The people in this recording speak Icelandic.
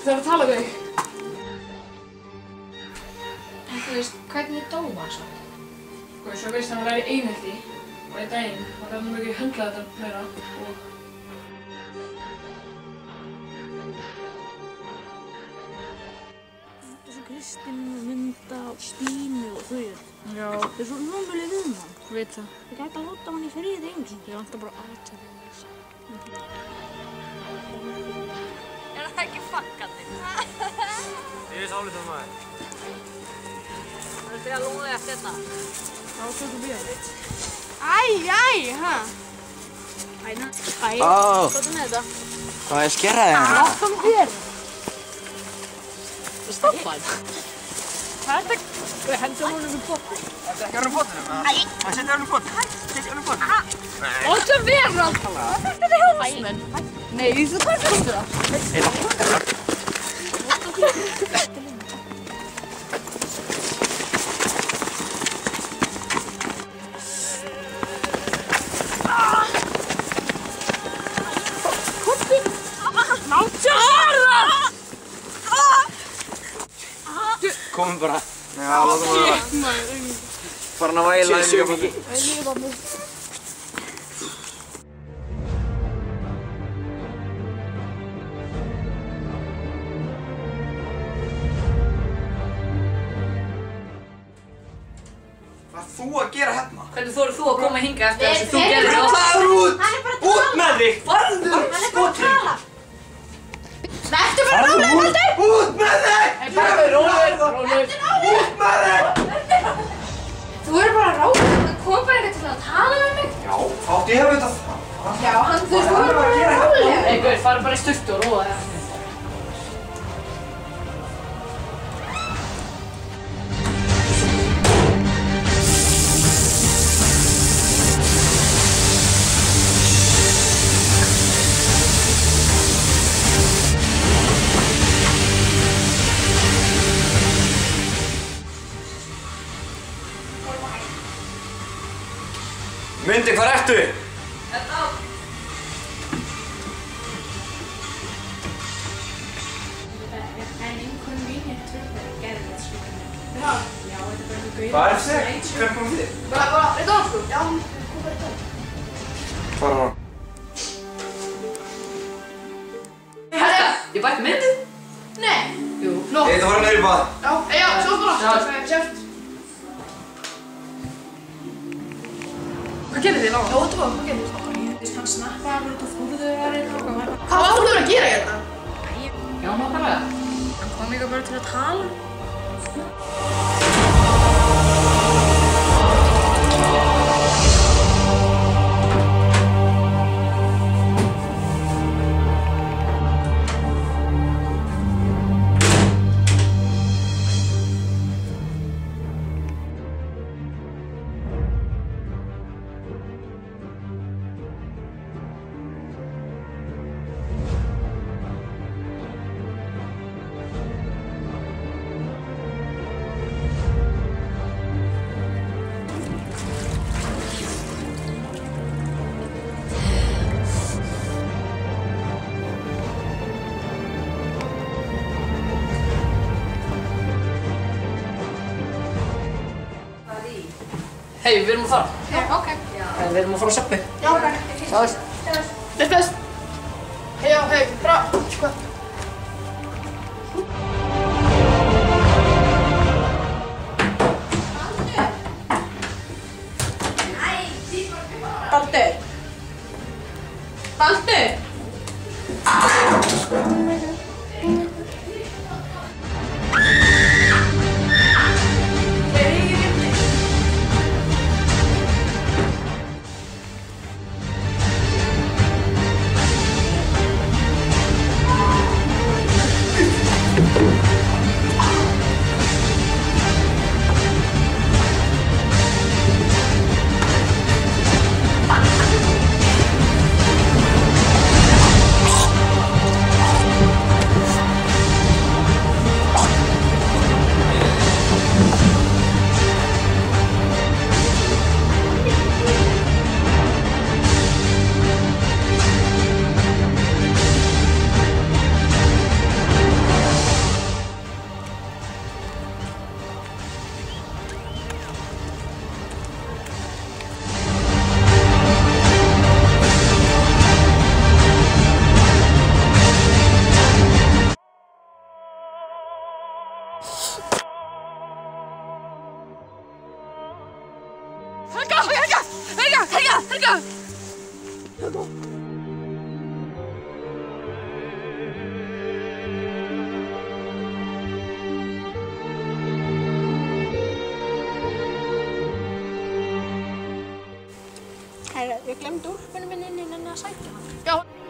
þarf að tala við þig. Þú veist, hvernig dó hann svo? Sko, svo veist hann var í einhelti og einn daginn og það var ekki höndlað þetta meira og... Þetta er svo Kristinn og Linda og Stínu og þau. Já. Þau er svo námölu við mann. Veit það. Þau gæti að láta hann í friði einu sinni. Ég vantar bara aðtöðu þess. Er það ekki faggandi? Ég er sálítið maður. Það er fyrir að lúlega eftir þetta. Já, tökum við það. Hæ. Hæ. Hvað er með þetta? Hvað er skerraðið hérna? Láttu hann þér. Stoppa hann. Hvað er þetta? Við hendum honum um pottu. Það er ekki orðin pottunum, eða? Æ! Það setja orðin pottunum. Setja orðin pottunum. Láttu hann vera. Hvað er þetta hjálpsmenn? Nei, þú hvað er þetta? Komum bara. Já, látum við vera. Farin að væla inn í kapottu. Hvað er þú að gera hérna? Hvernig þorir þú að koma hingað eftir þess að þú gerir það? Það er út! Út með þig! Farðu! Skotrygg! Vertu bara rólegur, Baldur! Út með þig! Baldur, rólegur. Út með þig! Þú er bara rólegur, það kom bara eitthvað til að tala með mig. Já, átti ég að vita það. Já, þú er bara rólegur. Nei, Guð, farðu bara í sturtu og róa þig. Mundi, hvar ertu? Þetta á. En einhvern mín tröfnir gerði þetta sko. Já, þetta er bara einhver gauð. Hvað er þig? Hvern kom þið? Bara, þetta á sko. Já, kom bara þetta. Hvað var? Helga, ég bætti myndið. Nei. Jú. Þetta var að neyri bað. Já, svo bara. Sjátt. Hvað gerði þið náttúrulega? Já, þetta var, hvað gerði það? Þú veist, hann snappaði út á fúrðuðarinn og hvað var þú að gera hérna? Já, nákvæmlega. Hann kom líka bara til að tala. Hei, við erum að fara. Já, ok. Við erum að fara á söppi. Já, ok. Sjáðist. Bless. Hei, bra. Hvað? Baldur. Baldur. Herra, ég glemdi úlpunum minni inn að sækja hann. Já.